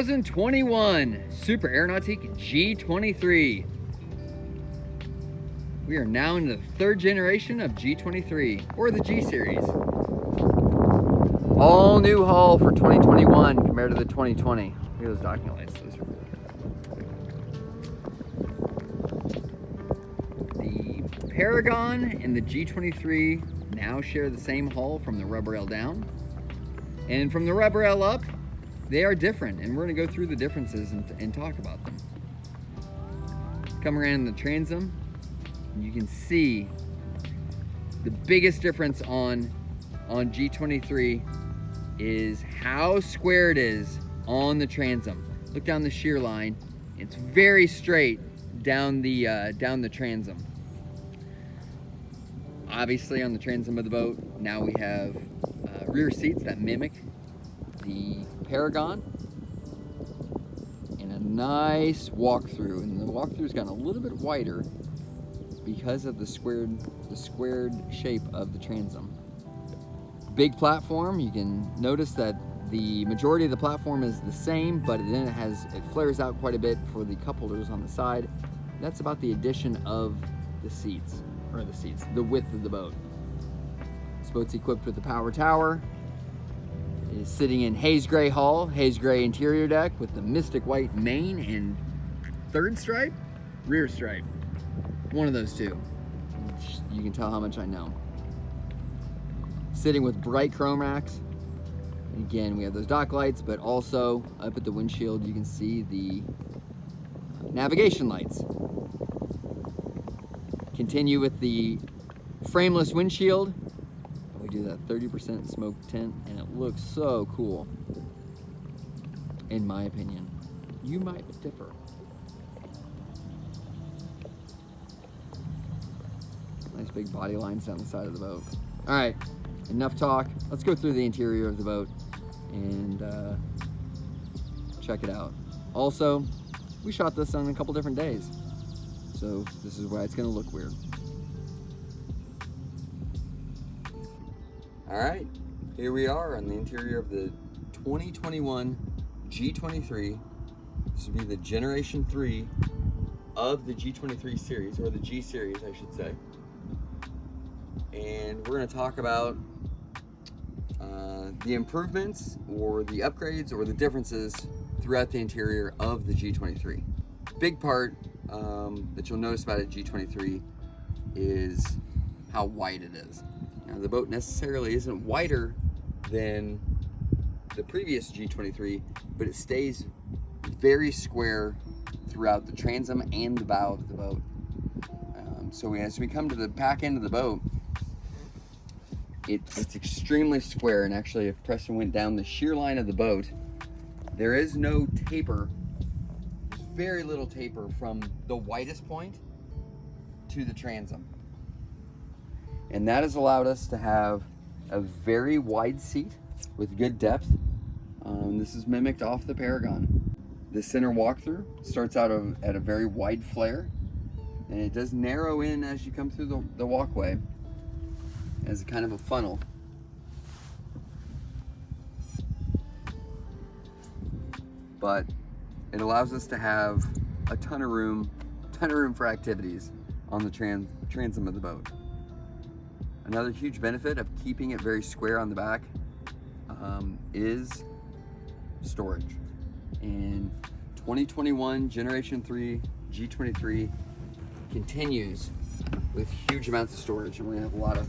2021 Super Nautique G23. We are now in the third generation of G23, or the G series. All new hull for 2021 compared to the 2020. Look at those docking lights. Those are cool. The Paragon and the G23 now share the same hull from the rub rail down. And from the rub rail up, they are different, and we're going to go through the differences and talk about them. Come around the transom, and you can see the biggest difference on G23 is how square it is on the transom. Look down the shear line; it's very straight down the transom. Obviously, on the transom of the boat, now we have rear seats that mimic the Paragon, and a nice walkthrough, and the walkthrough's gotten a little bit wider because of the squared shape of the transom. Big platform. You can notice that the majority of the platform is the same, but then it flares out quite a bit for the cup holders on the side. That's about the addition of the seats, the width of the boat. This boat's equipped with the power tower. It is sitting in haze gray hull, haze gray interior deck with the mystic white main and third stripe, rear stripe. One of those two. You can tell how much I know. Sitting with bright chrome racks. And again, we have those dock lights, but also up at the windshield you can see the navigation lights. Continue with the frameless windshield. We do that 30% smoke tint, and it looks so cool, in my opinion. You might differ. Nice big body lines down the side of the boat. All right, enough talk. Let's go through the interior of the boat and check it out. Also, we shot this on a couple different days, so this is why it's gonna look weird. All right, here we are on the interior of the 2021 G23. This would be the Generation 3 of the G23 series, or the G series, I should say. And we're going to talk about the improvements, or the upgrades, or the differences throughout the interior of the G23. Big part that you'll notice about a G23 is how wide it is. Now, the boat necessarily isn't wider than the previous G23, but it stays very square throughout the transom and the bow of the boat. So as we come to the back end of the boat, it's extremely square, and actually if Preston went down the shear line of the boat, there is no taper, very little taper from the widest point to the transom. And that has allowed us to have a very wide seat with good depth. This is mimicked off the Paragon. The center walkthrough starts out at a very wide flare, and it does narrow in as you come through the walkway as a kind of a funnel. But it allows us to have a ton of room for activities on the transom of the boat. Another huge benefit of keeping it very square on the back is storage. And 2021 Generation 3 G23 continues with huge amounts of storage, and we're gonna have a lot of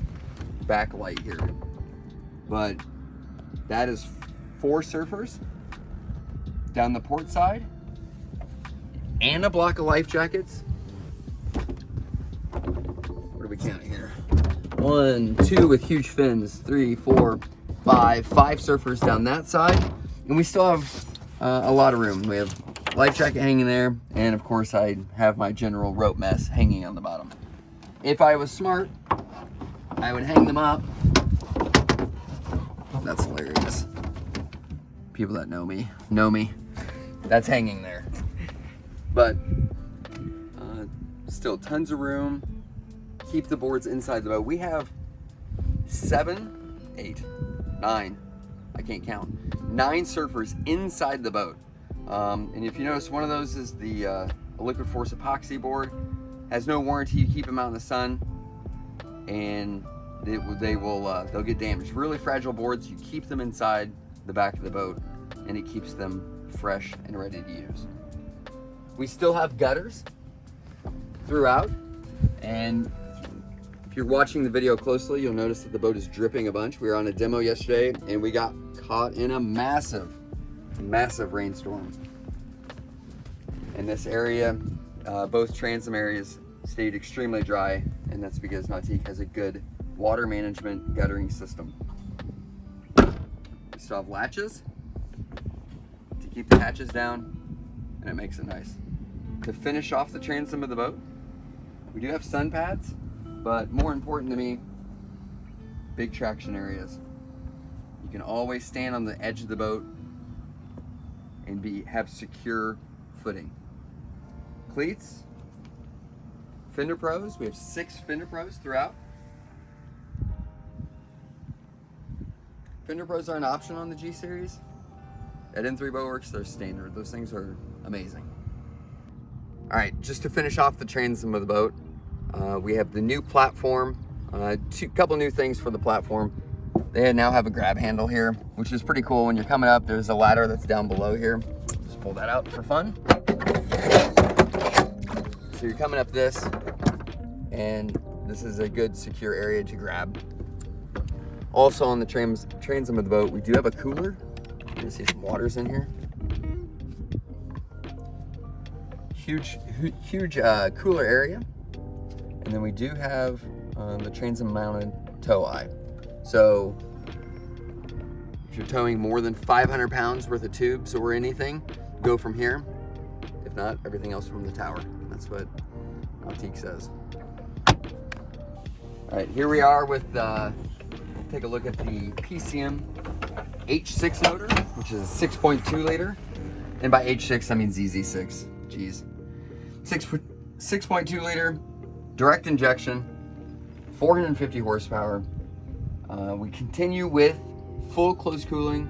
backlight here. But that is 4 surfers down the port side, and a block of life jackets. What do we count here? 1, 2 with huge fins, 3, 4, 5 surfers down that side, and we still have a lot of room. We have life jacket hanging there, and of course I have my general rope mess hanging on the bottom. If I was smart, I would hang them up. That's hilarious. People that know me. That's hanging there. But still tons of room. Keep the boards inside the boat. We have 7, 8, 9, I can't count, 9 surfers inside the boat. And if you notice, one of those is the liquid force epoxy board. Has no warranty. You keep them out in the sun, and they'll get damaged. Really fragile boards, you keep them inside the back of the boat, and it keeps them fresh and ready to use. We still have gutters throughout, and if you're watching the video closely, you'll notice that the boat is dripping a bunch. We were on a demo yesterday, and we got caught in a massive rainstorm. In this area, both transom areas stayed extremely dry, and that's because Nautique has a good water management guttering system. We still have latches to keep the hatches down, and it makes it nice. To finish off the transom of the boat, we do have sun pads, but more important to me, big traction areas. You can always stand on the edge of the boat and have secure footing. Cleats, fender pros. We have 6 fender pros throughout. Fender pros are an option on the G series. At N3 Boatworks, they're standard. Those things are amazing. All right, just to finish off the transom of the boat, we have the new platform. Couple new things for the platform. They now have a grab handle here, which is pretty cool. When you're coming up, there's a ladder that's down below here. Just pull that out for fun. So you're coming up this, and this is a good secure area to grab. Also on the transom of the boat, we do have a cooler. You can see some waters in here. Huge cooler area. And then we do have the transom mounted tow eye. So if you're towing more than 500 pounds worth of tubes or anything, go from here. If not, everything else from the tower. That's what Nautique says. All right, here we are with, take a look at the PCM H6 motor, which is a 6.2 liter. And by H6, I mean ZZ6, geez. 6.2 liter, direct injection, 450 horsepower. We continue with full closed cooling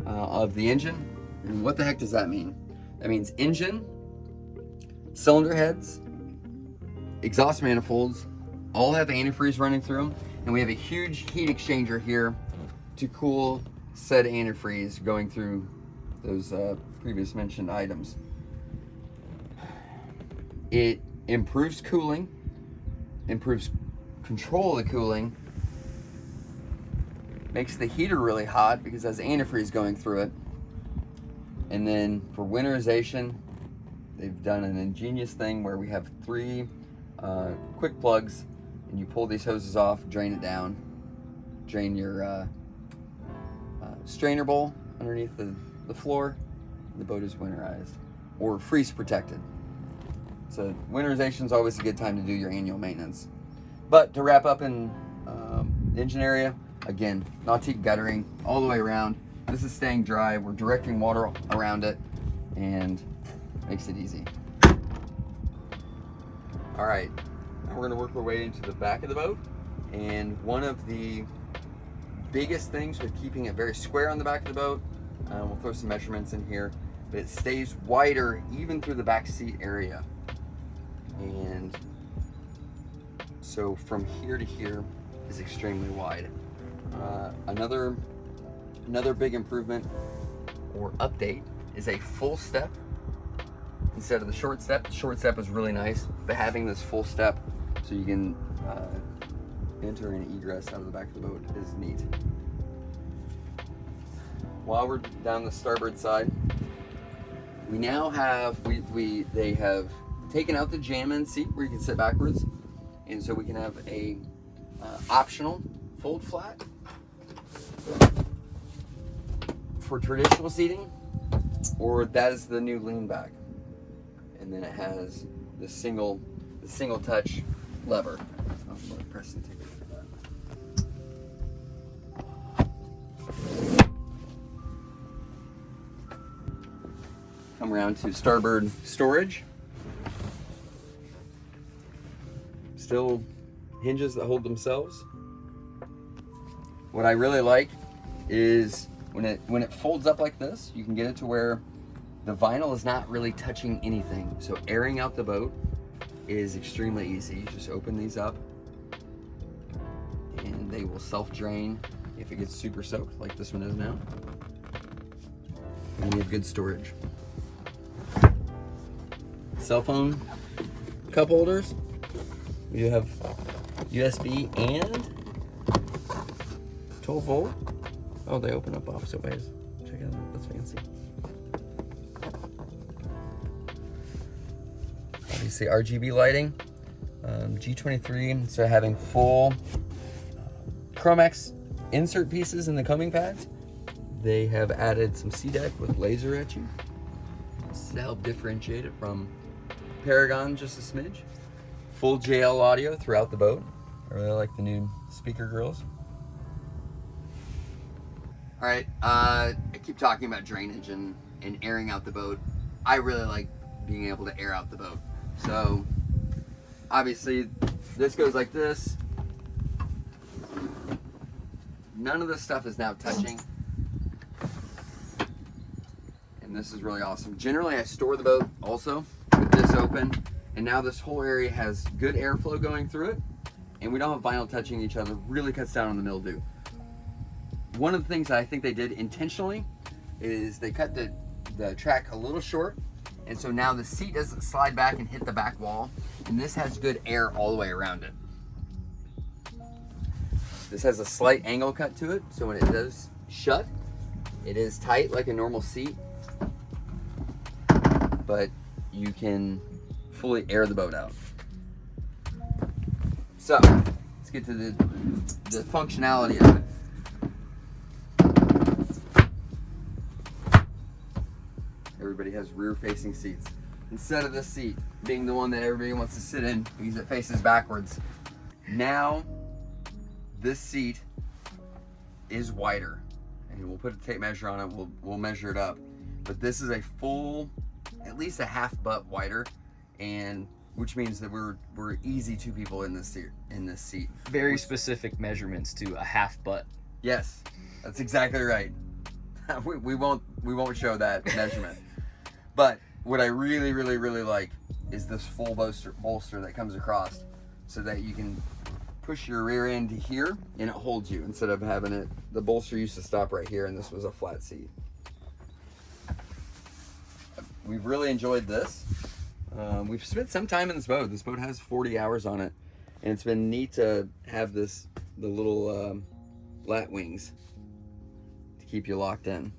of the engine. And what the heck does that mean? That means engine, cylinder heads, exhaust manifolds, all have antifreeze running through them. And we have a huge heat exchanger here to cool said antifreeze going through those previous mentioned items. It improves cooling, improves control of the cooling, makes the heater really hot because it has antifreeze going through it. And then for winterization, they've done an ingenious thing where we have 3 quick plugs, and you pull these hoses off, drain it down, drain your strainer bowl underneath the floor. The boat is winterized or freeze protected. So winterization is always a good time to do your annual maintenance. But to wrap up in the engine area, again, Nautique guttering all the way around. This is staying dry. We're directing water around it, and makes it easy. All right, now we're gonna work our way into the back of the boat. And one of the biggest things with keeping it very square on the back of the boat, we'll throw some measurements in here, but it stays wider even through the back seat area. And so from here to here is extremely wide. Another big improvement or update is a full step instead of the short step. The short step is really nice, but having this full step so you can enter and egress out of the back of the boat is neat. While we're down the starboard side, we now have, they have taken out the jam-in seat where you can sit backwards, and so we can have a optional fold flat for traditional seating, or that is the new lean back. And then it has the single touch lever. Oh, let Preston take a look at that. Come around to starboard storage. Still hinges that hold themselves. What I really like is when it folds up like this, you can get it to where The vinyl is not really touching anything, so airing out the boat is extremely easy. You just open these up and they will self-drain if it gets super soaked like this one is now. And you have good storage. Cell phone cup holders. You have USB and 12 volt. Oh, they open up opposite ways. Check it out, that's fancy. Obviously RGB lighting. G23, so having full Chromex insert pieces in the combing pads. They have added some C-deck with laser etching to help differentiate it from Paragon just a smidge. Full JL audio throughout the boat. I really like the new speaker grills. All right, I keep talking about drainage and airing out the boat. I really like being able to air out the boat. So obviously this goes like this. None of this stuff is now touching. And this is really awesome. Generally I store the boat also with this open, and now this whole area has good airflow going through it, and we don't have vinyl touching each other. Really cuts down on the mildew. One of the things that I think they did intentionally is they cut the track a little short, and so now the seat doesn't slide back and hit the back wall, and this has good air all the way around it. This has a slight angle cut to it, so when it does shut, it is tight like a normal seat, but you can fully air the boat out. So let's get to the functionality of it. Everybody has rear-facing seats. Instead of this seat being the one that everybody wants to sit in because it faces backwards, now this seat is wider, and we'll put a tape measure on it. We'll measure it up, but this is a full, at least a half butt wider, and which means that we're easy two people in this seat. Very specific measurements to a half butt. Yes, that's exactly right. we won't show that measurement. But what I really like is this full bolster that comes across, so that you can push your rear end to here and it holds you, instead of having it, the bolster used to stop right here and this was a flat seat. We've really enjoyed this. We've spent some time in this boat. This boat has 40 hours on it, and it's been neat to have the little lat wings to keep you locked in.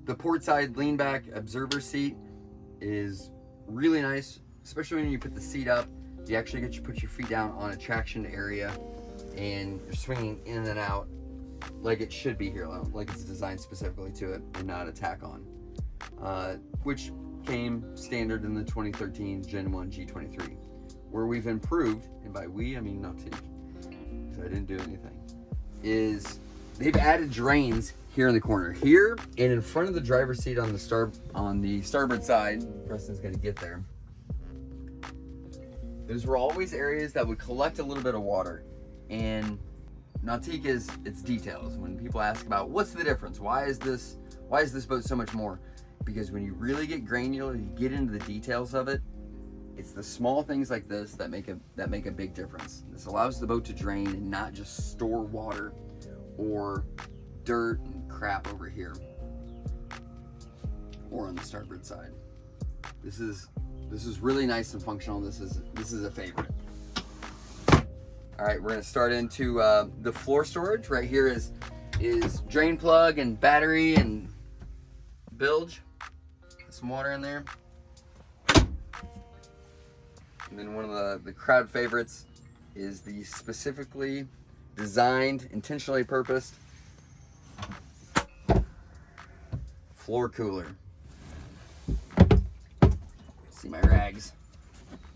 The port side lean back observer seat is really nice, especially when you put the seat up. You actually get to put your feet down on a traction area, and you're swinging in and out like it should be here, like it's designed specifically to it and not a tack on, which came standard in the 2013 Gen 1 G23. Where we've improved, and by we I mean Nautique, because I didn't do anything, is they've added drains here in the corner, here and in front of the driver's seat on the starboard side. Preston's gonna get there. Those were always areas that would collect a little bit of water, and Nautique is its details. When people ask about what's the difference, why is this boat so much more, because when you really get granular, you get into the details of it, it's the small things like this that make a big difference. This allows the boat to drain and not just store water or dirt and crap over here or on the starboard side. This is really nice and functional. This is a favorite. All right, we're gonna start into the floor storage. Right here is drain plug and battery and bilge. Put some water in there. And then one of the crowd favorites is the specifically designed, intentionally purposed floor cooler. See my rags.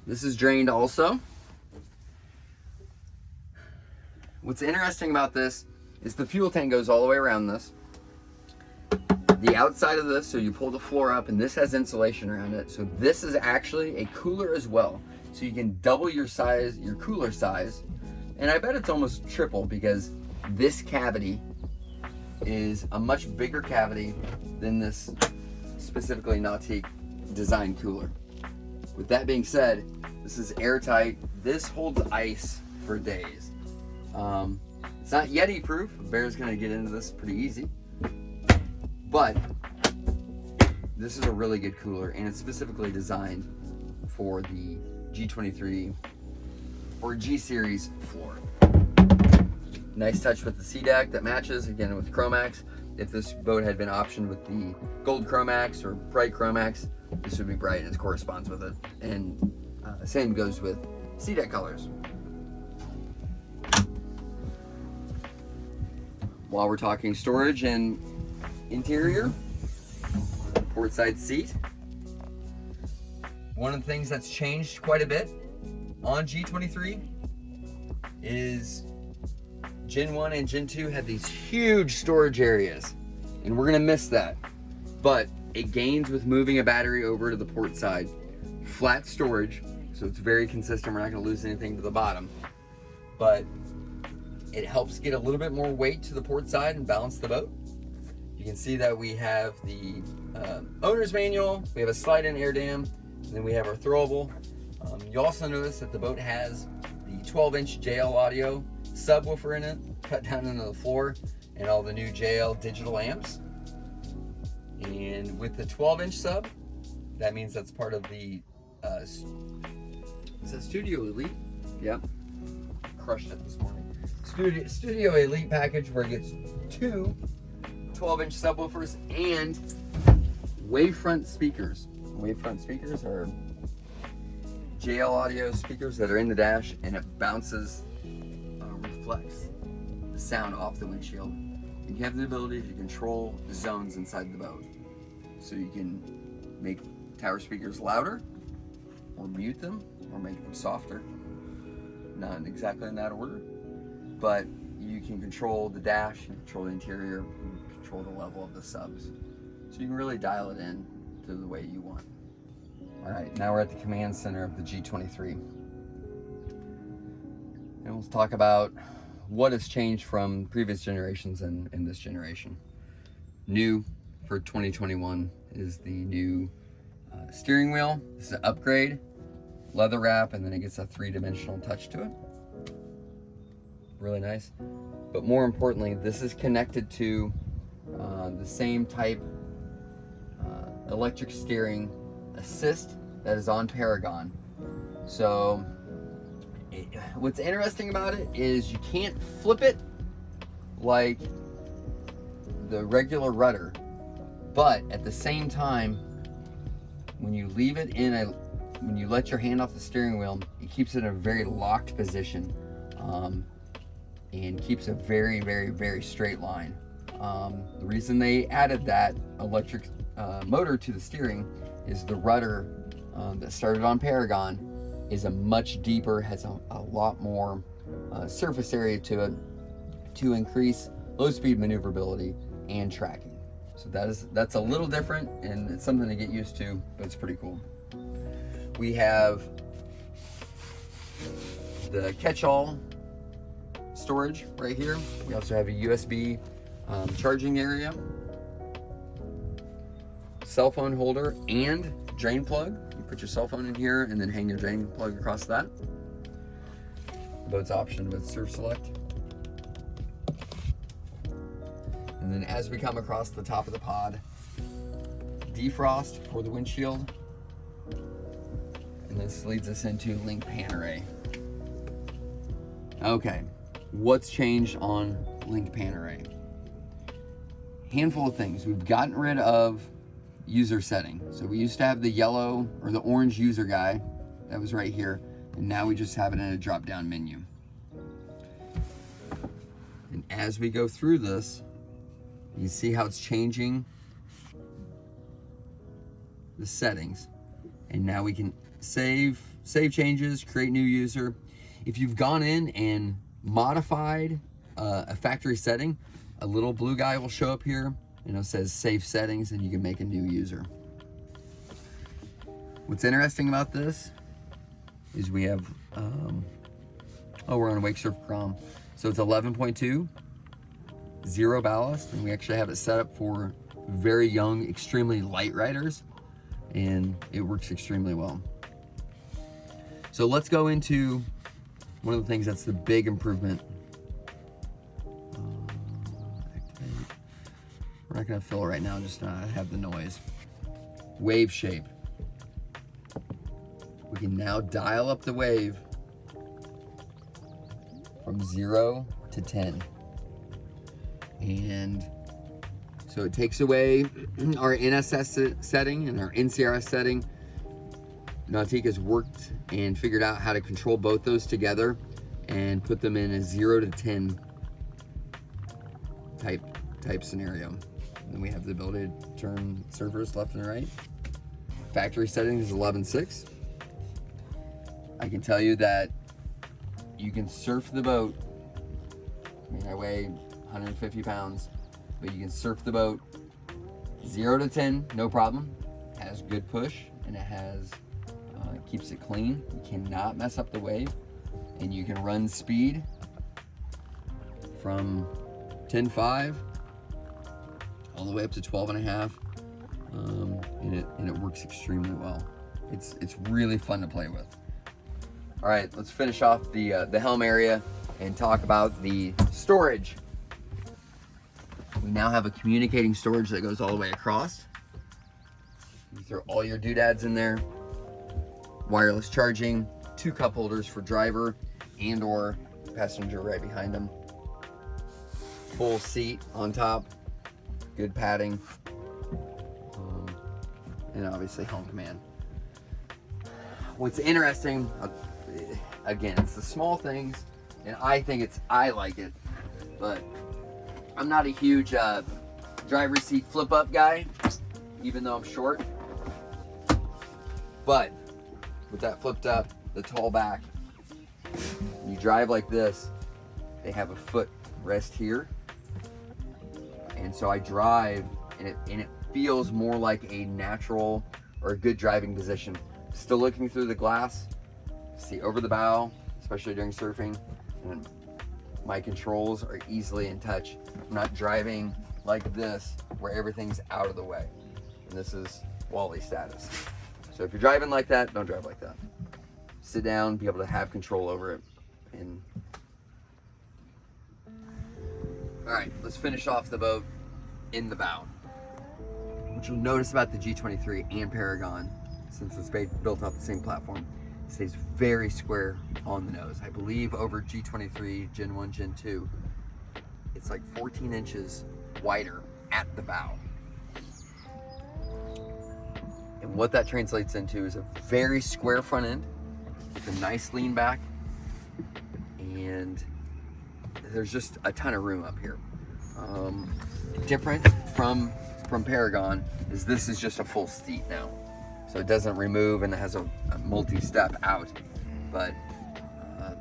This is drained also. What's interesting about this is the fuel tank goes all the way around this. The outside of this, so you pull the floor up, and this has insulation around it. So this is actually a cooler as well. So you can double your size, your cooler size. And I bet it's almost triple, because this cavity is a much bigger cavity than this specifically Nautique design cooler. With that being said, this is airtight. This holds ice for days. It's not Yeti proof. Bear's gonna get into this pretty easy, but this is a really good cooler, and it's specifically designed for the G23 or G series floor. Nice touch with the C-deck that matches again with Chromax. If this boat had been optioned with the gold Chromax or bright Chromax, this would be bright and it corresponds with it. And same goes with C-deck colors. While we're talking storage and interior, port side seat. One of the things that's changed quite a bit on G23 is Gen 1 and Gen 2 had these huge storage areas, and we're gonna miss that. But it gains with moving a battery over to the port side. Flat storage, so it's very consistent. We're not gonna lose anything to the bottom. But it helps get a little bit more weight to the port side and balance the boat. You can see that we have the owner's manual, we have a slide-in air dam, and then we have our throwable. You also notice that the boat has the 12-inch JL audio subwoofer in it, cut down into the floor, and all the new JL digital amps. And with the 12-inch sub, that means that's part of the, is that Studio Elite? Yep, crushed it this morning. Studio Elite package where it gets two 12-inch subwoofers and wavefront speakers. Wavefront speakers are JL audio speakers that are in the dash, and it bounces, reflects the sound off the windshield. And you have the ability to control the zones inside the boat. So you can make tower speakers louder, or mute them, or make them softer. Not exactly in that order, but you can control the dash, you can control the interior, you can control the level of the subs. So you can really dial it in to the way you want. All right, now we're at the command center of the G23. And we'll talk about what has changed from previous generations and this generation. New for 2021 is the new steering wheel. This is an upgrade, leather wrap, and then it gets a 3-dimensional touch to it. Really nice. But more importantly, this is connected to the same type electric steering assist that is on Paragon. So what's interesting about it is you can't flip it like the regular rudder, but at the same time, when you leave it in when you let your hand off the steering wheel, it keeps it in a very locked position, and keeps a very, very, very straight line. The reason they added that electric motor to the steering is the rudder that started on Paragon is a much deeper, has a lot more surface area to it to increase low speed maneuverability and tracking. So that's a little different, and it's something to get used to, but it's pretty cool. We have the catch-all storage right here. We also have a USB charging area, cell phone holder, and drain plug. You put your cell phone in here and then hang your drain plug across that. The boat's optioned with Surf Select. And then as we come across the top of the pod, defrost for the windshield. And this leads us into link pan array. Okay, what's changed on link pan array? Handful of things. We've gotten rid of user setting. So we used to have the yellow or the orange user guy that was right here, and now we just have it in a drop down menu. And as we go through this, you see how it's changing the settings, and now we can save changes, create new user. If you've gone in and modified a factory setting, a little blue guy will show up here and it says save settings, and you can make a new user. What's interesting about this is we have we're on Wake Surf Chrome, so it's 11.2, 0 ballast, and we actually have it set up for very young, extremely light riders, and it works extremely well. So let's go into one of the things that's the big improvement. Activate. We're not gonna fill it right now, just have the noise. Wave shape. We can now dial up the wave from 0 to 10. And so it takes away our NSS setting and our NCRS setting. Nautique has worked and figured out how to control both those together and put them in a 0 to 10 type scenario. And then we have the ability to turn surfers left and right. Factory setting is 11.6. I can tell you that you can surf the boat. I mean, I weigh 150 pounds, but you can surf the boat 0 to 10, no problem. It has good push, and it has keeps it clean. You cannot mess up the wave, and you can run speed from 10.5 all the way up to 12.5, and it works extremely well. It's really fun to play with. All right, let's finish off the helm area and talk about the storage. We now have a communicating storage that goes all the way across. You throw all your doodads in there. Wireless charging, 2 cup holders for driver and or passenger right behind them. Full seat on top, good padding, and obviously home command. What's interesting, again, it's the small things, and I like it, but I'm not a huge driver's seat flip up guy, even though I'm short. But with that flipped up, the tall back, you drive like this, they have a foot rest here. And so I drive, and it feels more like a natural or a good driving position. Still looking through the glass, see over the bow, especially during surfing, and my controls are easily in touch. I'm not driving like this, where everything's out of the way. And this is Wally status. So if you're driving like that, don't drive like that. Sit down, be able to have control over it. And all right, let's finish off the boat in the bow. What you'll notice about the G23 and Paragon, since it's built off the same platform, it stays very square on the nose. I believe over G23, Gen 1, Gen 2, it's like 14 inches wider at the bow. And what that translates into is a very square front end with a nice lean back, and there's just a ton of room up here. Different from Paragon is this is just a full seat now, so it doesn't remove, and it has a multi-step out, but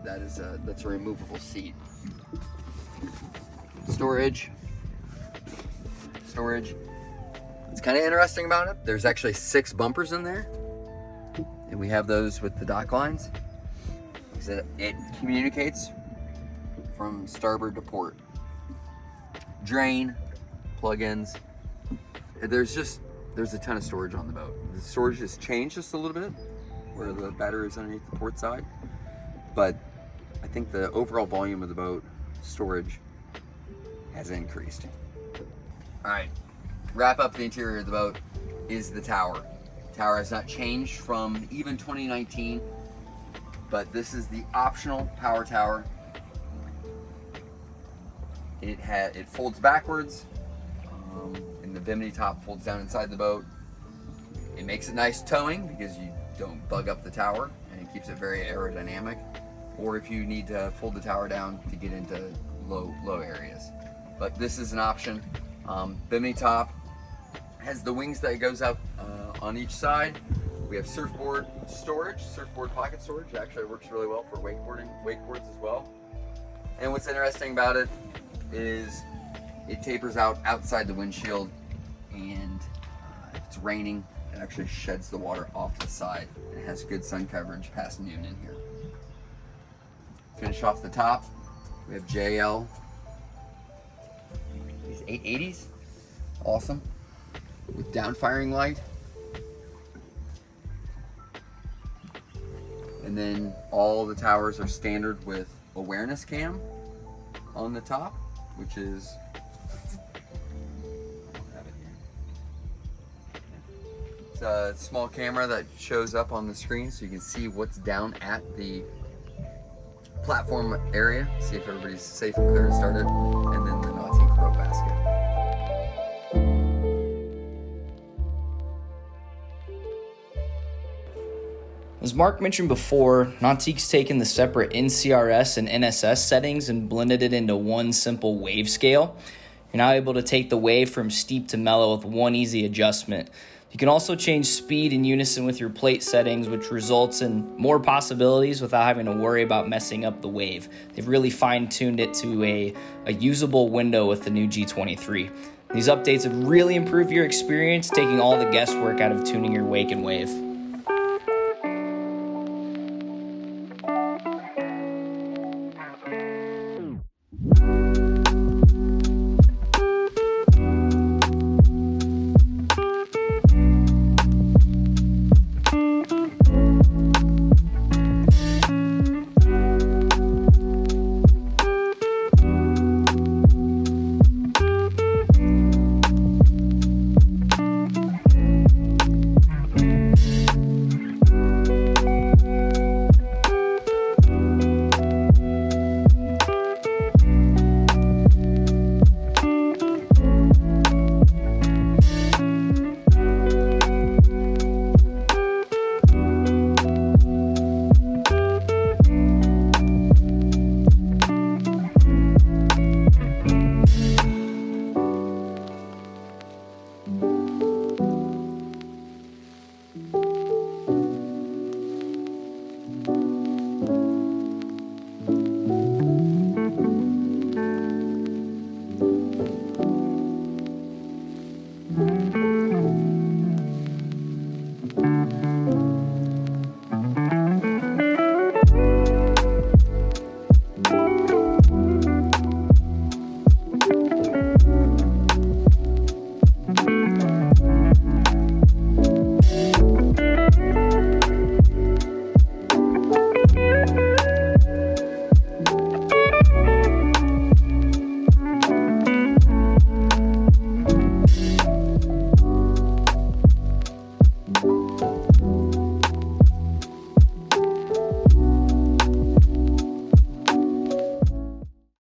that's a removable seat. Storage. It's kind of interesting about it. There's actually 6 bumpers in there, and we have those with the dock lines. It communicates from starboard to port. Drain, plugins. There's a ton of storage on the boat. The storage has changed just a little bit, where the battery is underneath the port side, but I think the overall volume of the boat storage has increased. All right. Wrap up the interior of the boat is the tower. The tower has not changed from even 2019, but this is the optional power tower. It folds backwards, and the bimini top folds down inside the boat. It makes it nice towing because you don't bug up the tower, and it keeps it very aerodynamic. Or if you need to fold the tower down to get into low areas. But this is an option. Bimini top has the wings that goes up on each side. We have surfboard storage, surfboard pocket storage. It actually works really well for wakeboards as well. And what's interesting about it is it tapers out outside the windshield, and if it's raining, it actually sheds the water off the side. It has good sun coverage past noon in here. Finish off the top, we have JL. These 880s, awesome. with downfiring light. And then all the towers are standard with awareness cam on the top, which is, it's a small camera that shows up on the screen so you can see what's down at the platform area, see if everybody's safe and clear to start it, and then the Nautique rope basket. As Mark mentioned before, Nautique's taken the separate NCRS and NSS settings and blended it into one simple wave scale. You're now able to take the wave from steep to mellow with one easy adjustment. You can also change speed in unison with your plate settings, which results in more possibilities without having to worry about messing up the wave. They've really fine-tuned it to a usable window with the new G23. These updates have really improved your experience, taking all the guesswork out of tuning your wake and wave.